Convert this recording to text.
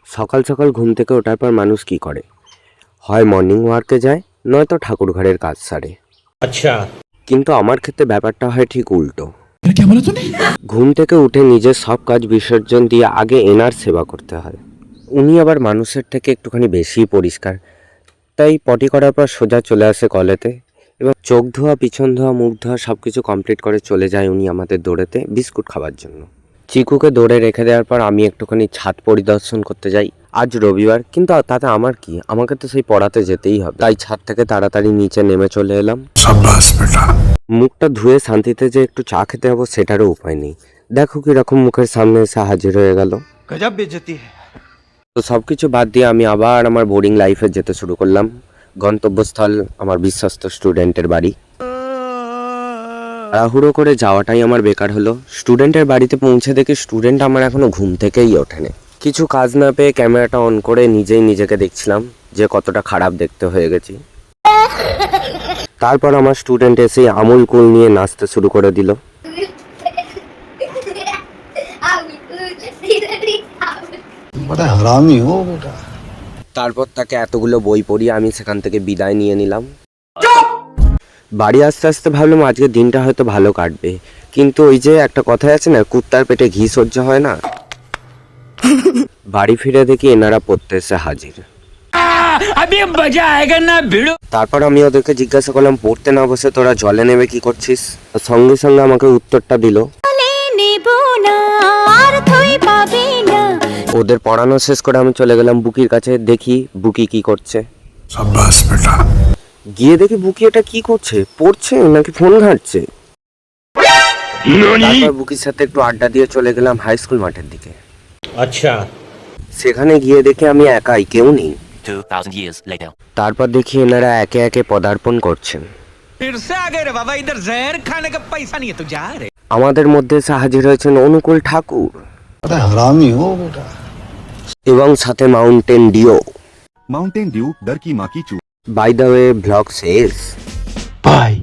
সকাল সকাল ঘুম থেকে ওঠার পর মানুষ কি করে? হয় মর্নিং ওয়ার্কে যায়, নয়তো ঠাকুর ঘরের কাজ সারে। अच्छा। কিন্তু আমার ক্ষেত্রে ব্যাপারটা হয় ঠিক উল্টো। ঘুম থেকে উঠে নিজের সব কাজ বিসর্জন দিয়ে আগে এনার সেবা করতে হয়। উনি আবার মানুষের থেকে একটুখানি বেশি পরিষ্কার, তাই পটি করার পর সোজা চলে আসে কলেতে এবং চোখ ধোয়া, পিছন ধোয়া, মুখ ধোয়া সব কিছু কমপ্লিট করে চলে যায় উনি আমাদের দৌড়েতে বিস্কুট খাওয়ার জন্য। চিকুকে দৌড়ে রেখে দেওয়ার পর আমি একটুখানি ছাদ পরিদর্শন করতে যাই। আজ রবিবার, কিন্তু তাতে আমার কি, আমাকে তো সেই পড়াতে যেতেই হবে। তাই ছাদ থেকে তাড়াতাড়ি নিচে নেমে চলে এলাম। মুখটা ধুয়ে শান্তিতে যে একটু চা খেতে যাবো সেটারও উপায় নেই। দেখো কিরকম মুখের সামনে এসে হাজির হয়ে গেল। गजब बेइज्जती है। তো সবকিছু বাদ দিয়ে আমি আবার আমার বোরিং লাইফে যেতে শুরু করলাম। গন্তব্যস্থল আমার বিশ্বস্ত স্টুডেন্টের বাড়ি। তাড়াহুড়ো করে যাওয়াটাই আমার বেকার হলো। স্টুডেন্টের বাড়িতে পৌঁছে দেখি স্টুডেন্ট আমার এখনো ঘুম থেকেই ওঠেনি। কিছু কাজ না পেয়ে ক্যামেরাটা অন করে নিজেই নিজেকে দেখছিলাম যে কতটা খারাপ দেখতে হয়ে গেছি। তারপর আমার স্টুডেন্ট এসে আমুল কুল নিয়ে নাচতে শুরু করে দিল। बड़ा हरामी हो बेटा। তারপর তাকে এতগুলো বই পড়িয়ে আমি সেখান থেকে বিদায় নিয়ে নিলাম। বাড়ি আস্তে আস্তে ভাবলাম আজকে দিনটা হয়তো ভালো কাটবে, কিন্তু ওই যে একটা কথাই আছে না, কুত্তার পেটে ঘি সহ্য হয় না। বাড়ি ফিরে দেখি এনারা পড়তে এসে হাজির। তারপর আমি ওদেরকে জিজ্ঞাসা করলাম, পড়তে না বসে তোরা জলে নেমে কি করছিস? সঙ্গে সঙ্গে আমাকে উত্তরটা দিল, ওদের পড়ানো শেষ করে আমি চলে গেলাম বুকির কাছে, দেখি বুকি কি করছে। গিয়ে দেখি বুকি এটা কি করছে, পড়ছে নাকি ফোন ঘাঁটছে। তারপর বুকির সাথে একটু আড্ডা দিয়ে চলে গেলাম হাই স্কুল মাঠের দিকে। अच्छा। সেখানে গিয়ে দেখি আমি একাই, কেউ নেই। 2000 years later. তারপর দেখি এনারা একে একে পদার্পণ করছেন। फिर से आ गए रे बाबा, इधर जहर खाने का पैसा नहीं है तो जा रे। আমাদের মধ্যে এসে হাজির হয়েছেন অনুকূল ঠাকুর बड़ा हरामी हो बेटा। এবং সাথে মাউন্টেন ডিও। माउंटेन ड्यू डर की माँ की चूत। বাই দ্য ওয়ে, ব্লগ শেষ। बाय।